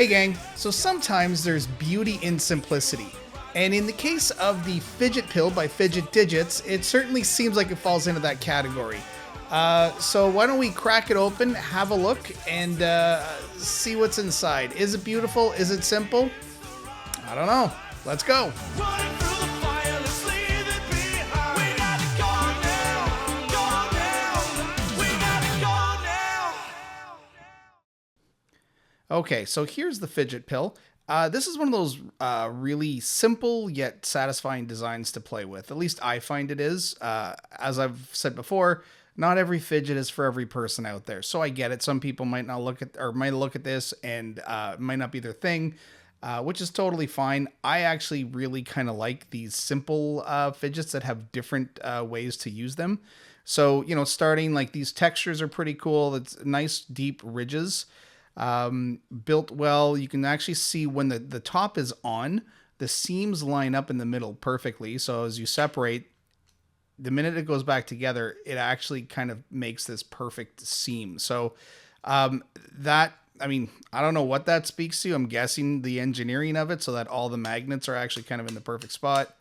Hey gang, so sometimes there's beauty in simplicity. And in the case of the Fidget Pill by Fidget Digits, it certainly seems like it falls into that category. So why don't we crack it open, have a look, and see what's inside. Is it beautiful? Is it simple? I don't know. Let's go. Okay, so here's the Fidget Pill. This is one of those really simple yet satisfying designs to play with. At least I find it is. As I've said before, not every fidget is for every person out there. So I get it. Some people might not look at or might look at this and it might not be their thing, which is totally fine. I actually really kind of like these simple fidgets that have different ways to use them. So, you know, starting like these textures are pretty cool. It's nice deep ridges. Built well. You can actually see when the top is on, the seams line up in the middle perfectly. So as you separate, the minute it goes back together, it actually kind of makes this perfect seam. So that, I mean, I don't know what that speaks to. I'm guessing the engineering of it so that all the magnets are actually kind of in the perfect spot.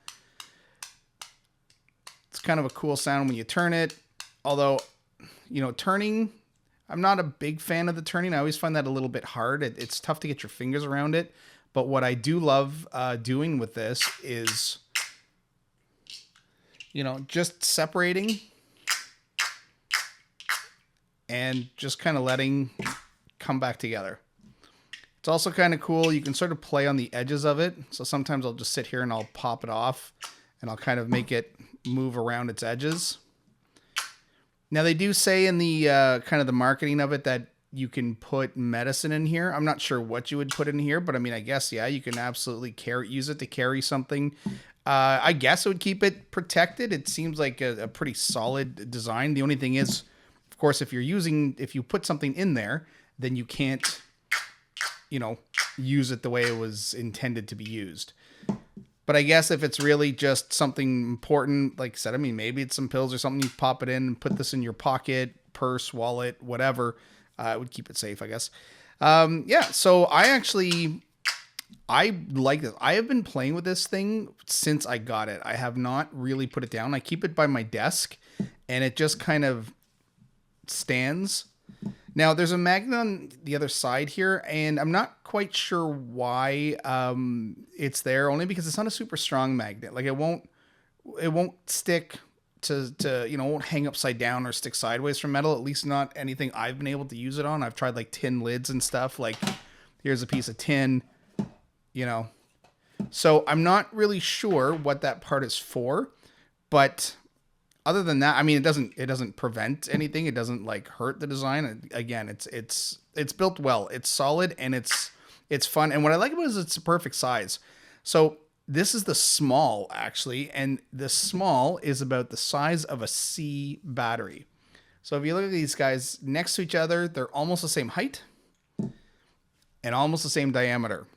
It's kind of a cool sound when you turn it. Although, you know, turning, I'm not a big fan of the turning. I always find that a little bit hard. It's tough to get your fingers around it. But what I do love doing with this is, you know, just separating and just kind of letting come back together. It's also kind of cool. You can sort of play on the edges of it. So sometimes I'll just sit here and I'll pop it off and I'll kind of make it move around its edges. Now they do say in the kind of the marketing of it that you can put medicine in here. I'm not sure what you would put in here, but I mean, I guess, yeah, you can absolutely use it to carry something. I guess it would keep it protected. It seems like a pretty solid design. The only thing is, of course, if you put something in there, then you can't, you know, use it the way it was intended to be used. But I guess if it's really just something important, like I said, I mean, maybe it's some pills or something, you pop it in and put this in your pocket, purse, wallet, whatever. It would keep it safe, I guess. Yeah, so I like this. I have been playing with this thing since I got it. I have not really put it down. I keep it by my desk, and it just kind of stands. Now, there's a magnet on the other side here, and I'm not quite sure why it's there, only because it's not a super strong magnet. Like, it won't stick to you know, won't hang upside down or stick sideways from metal, at least not anything I've been able to use it on. I've tried, like, tin lids and stuff. Like, here's a piece of tin, you know. So I'm not really sure what that part is for, but other than that, I mean, it doesn't prevent anything. It doesn't like hurt the design. Again, it's built well. It's solid and it's fun. And what I like about it is it's a perfect size. So this is the small actually, and the small is about the size of a C battery. So if you look at these guys next to each other, they're almost the same height and almost the same diameter.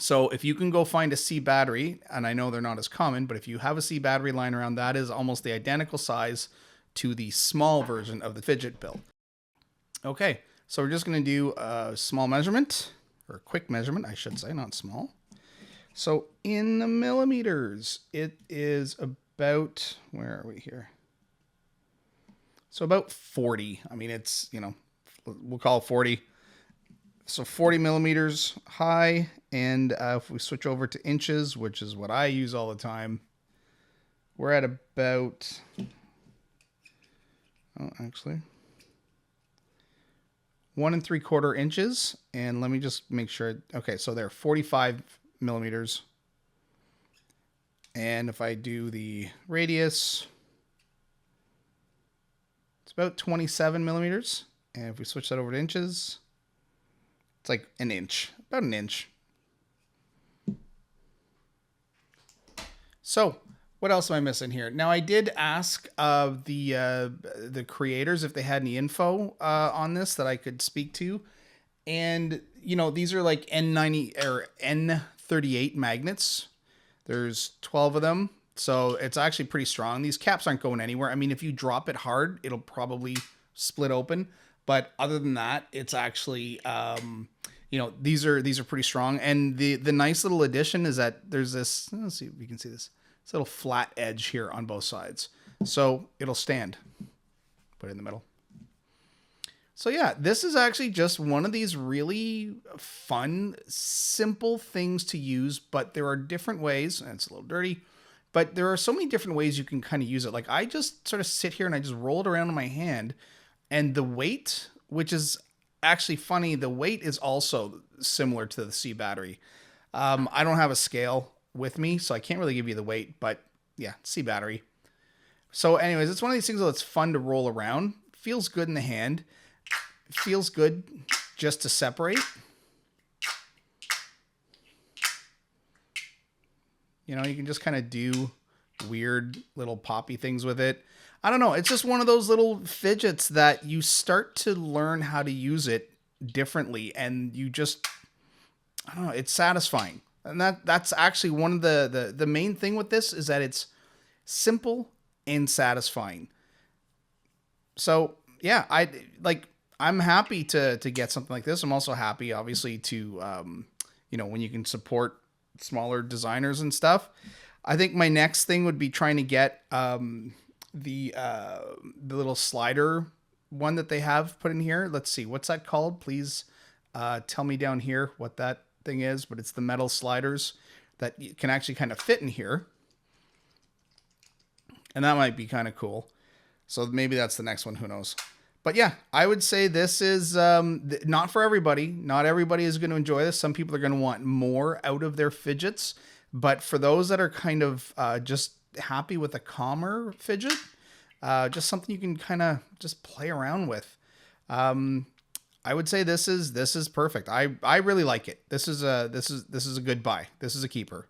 So if you can go find a C battery, and I know they're not as common, but if you have a C battery lying around, that is almost the identical size to the small version of the Fidget Pill. Okay, so we're just going to do a small measurement, or a quick measurement, I should say, not small. So in the millimeters, it is about, where are we here? So about 40. I mean, it's, you know, we'll call it 40. So 40 millimeters high, and if we switch over to inches, which is what I use all the time, we're at about, oh, actually, 1 3/4 inches. And let me just make sure. Okay, so they're 45 millimeters. And if I do the radius, it's about 27 millimeters. And if we switch that over to inches, it's like an inch, about an inch. So what else am I missing here? Now, I did ask the creators if they had any info on this that I could speak to. And, you know, these are like N90 or N38 magnets. There's 12 of them. So it's actually pretty strong. These caps aren't going anywhere. I mean, if you drop it hard, it'll probably split open. But other than that, it's actually you know, these are pretty strong. And the nice little addition is that there's this, let's see if you can see this little flat edge here on both sides. So it'll stand. Put it in the middle. So yeah, this is actually just one of these really fun, simple things to use, but there are different ways, and it's a little dirty, but there are so many different ways you can kind of use it. Like I just sort of sit here and I just roll it around in my hand, and the weight, which is actually funny, the weight is also similar to the C battery. I don't have a scale with me, so I can't really give you the weight, but yeah, C battery. So anyways, it's one of these things that's fun to roll around. Feels good in the hand. Feels good just to separate. You know, you can just kind of do weird little poppy things with it. I don't know. It's just one of those little fidgets that you start to learn how to use it differently. And you just, I don't know, it's satisfying. And that's actually one of the main thing with this is that it's simple and satisfying. So yeah, I'm happy to get something like this. I'm also happy, obviously, to, you know, when you can support smaller designers and stuff. I think my next thing would be trying to get the little slider one that they have put in here. Let's see, what's that called? Please tell me down here what that thing is. But it's the metal sliders that you can actually kind of fit in here. And that might be kind of cool. So maybe that's the next one. Who knows? But yeah, I would say this is not for everybody. Not everybody is going to enjoy this. Some people are going to want more out of their fidgets. But for those that are kind of just happy with a calmer fidget, just something you can kind of just play around with, I would say this is perfect. I really like it. This is a good buy. This is a keeper.